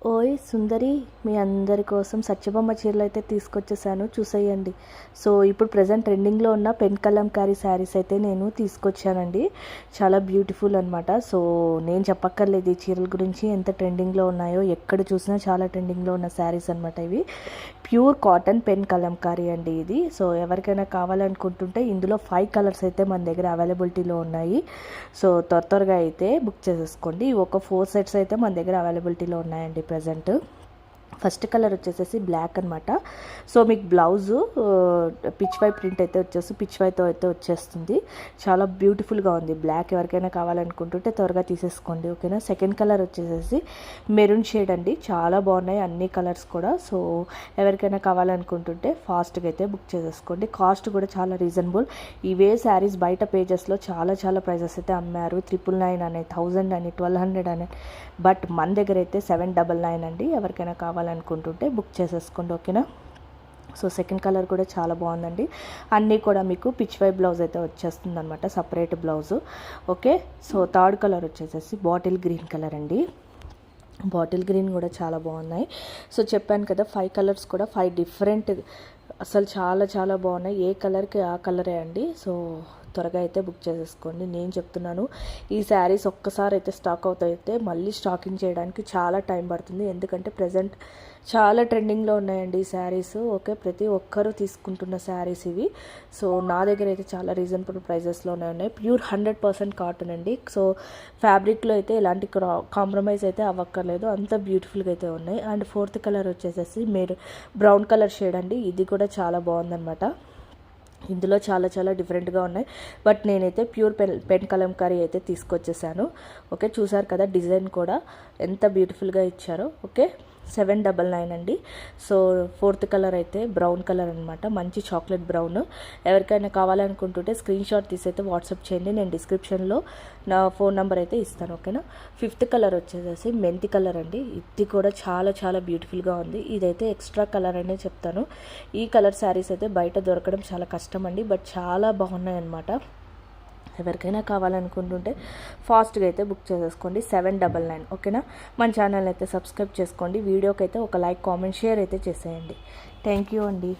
ఓయ్ సుందరి, మీ అందరి కోసం సత్యభామ చీరలు అయితే తీసుకొచ్చేసాను, చూసేయండి. సో ఇప్పుడు ప్రజెంట్ ట్రెండింగ్లో ఉన్న పెన్ కలంకారీ శారీస్ అయితే నేను తీసుకొచ్చానండి. చాలా బ్యూటిఫుల్ అనమాట. సో నేను చెప్పక్కర్లేదు ఈ చీరల గురించి, ఎంత ట్రెండింగ్లో ఉన్నాయో. ఎక్కడ చూసినా చాలా ట్రెండింగ్లో ఉన్న శారీస్ అనమాట ఇవి. ప్యూర్ కాటన్ పెన్ కలంకారీ అండి ఇది. సో ఎవరికైనా కావాలనుకుంటుంటే ఇందులో 5 కలర్స్ అయితే మన దగ్గర అవైలబిలిటీలో ఉన్నాయి. సో త్వరగా అయితే బుక్ చేసేసుకోండి. ఒక 4 సెట్స్ అయితే మన దగ్గర అవైలబిలిటీలో ఉన్నాయండి ప్రజెంట్. ఫస్ట్ కలర్ వచ్చేసేసి బ్లాక్ అనమాట. సో మీకు బ్లౌజు పిచ్ వై ప్రింట్ అయితే పిచ్ వైతో అయితే వచ్చేస్తుంది. చాలా బ్యూటిఫుల్గా ఉంది. బ్లాక్ ఎవరికైనా కావాలనుకుంటుంటే త్వరగా తీసేసుకోండి, ఓకేనా. సెకండ్ కలర్ వచ్చేసేసి మెరూన్ షేడ్ అండి. చాలా బాగున్నాయి అన్ని కలర్స్ కూడా. సో ఎవరికైనా కావాలనుకుంటుంటే ఫాస్ట్గా అయితే బుక్ చేసేసుకోండి. కాస్ట్ కూడా చాలా రీజనబుల్. ఇవే శారీస్ బయట పేజెస్లో చాలా ప్రైజెస్ అయితే అమ్మారు. 999 అని, 1000 అని, 1200 అని. బట్ మన దగ్గర అయితే 799 అండి. ఎవరికైనా కావాలనుకుంటుంటే బుక్ చేసేసుకోండి, ఓకేనా. సో సెకండ్ కలర్ కూడా చాలా బాగుందండి. అన్నీ కూడా మీకు పిచ్ వై బ్లౌజ్ అయితే వచ్చేస్తుంది అనమాట, separate blouse, okay. So third colour వచ్చేసేసి బాటిల్ గ్రీన్ కలర్ అండి. బాటిల్ గ్రీన్ కూడా చాలా బాగున్నాయి. సో చెప్పాను కదా 5 కలర్స్ కూడా 5 డిఫరెంట్, అసలు చాలా బాగున్నాయి. ఏ కలర్కి ఆ కలరే అండి. సో త్వరగా అయితే బుక్ చేసేసుకోండి. నేను చెప్తున్నాను, ఈ శారీస్ ఒక్కసారి అయితే స్టాక్ అవుతాయితే మళ్ళీ స్టాకింగ్ చేయడానికి చాలా టైం పడుతుంది. ఎందుకంటే ప్రజెంట్ చాలా ట్రెండింగ్లో ఉన్నాయండి ఈ శారీస్, ఓకే. ప్రతి ఒక్కరూ తీసుకుంటున్న శారీస్ ఇవి. సో నా దగ్గర అయితే చాలా రీజనబుల్ ప్రైజెస్లోనే ఉన్నాయి. ప్యూర్ 100% కాటన్ అండి. సో ఫ్యాబ్రిక్లో అయితే ఎలాంటి కాంప్రమైజ్ అయితే అవ్వక్కర్లేదు, అంత బ్యూటిఫుల్గా అయితే ఉన్నాయి. అండ్ ఫోర్త్ కలర్ వచ్చేసేసి మీరు బ్రౌన్ కలర్ షేడ్ అండి. ఇది కూడా చాలా బాగుందన్నమాట. ఇందులో చాలా డిఫరెంట్గా ఉన్నాయి. బట్ నేనైతే ప్యూర్ పెన్ కలంకారీ అయితే తీసుకొచ్చేసాను, ఓకే. చూసారు కదా డిజైన్ కూడా ఎంత బ్యూటిఫుల్గా ఇచ్చారో, ఓకే. 799 అండి. సో ఫోర్త్ కలర్ అయితే బ్రౌన్ కలర్ అనమాట, మంచి చాక్లెట్ బ్రౌన్. ఎవరికైనా కావాలనుకుంటుంటే స్క్రీన్ షాట్ తీసి అయితే వాట్సాప్ చేయండి. నేను డిస్క్రిప్షన్లో నా ఫోన్ నెంబర్ అయితే ఇస్తాను, ఓకేనా. ఫిఫ్త్ కలర్ వచ్చేసేసి మెంతి కలర్ అండి. ఇది కూడా చాలా బ్యూటిఫుల్గా ఉంది. ఇదైతే ఎక్స్ట్రా కలర్ అనే చెప్తాను. ఈ కలర్ శారీస్ అయితే బయట దొరకడం చాలా కష్టం అండి, బట్ చాలా బాగున్నాయి అన్నమాట. ఎవరికైనా కావాలనుకుంటుంటే ఫాస్ట్గా అయితే బుక్ చేసేసుకోండి. 799, ఓకేనా. మన ఛానల్ అయితే సబ్స్క్రైబ్ చేసుకోండి. వీడియోకి అయితే ఒక లైక్, కామెంట్, షేర్ అయితే చేసేయండి. థ్యాంక్ యూ అండి.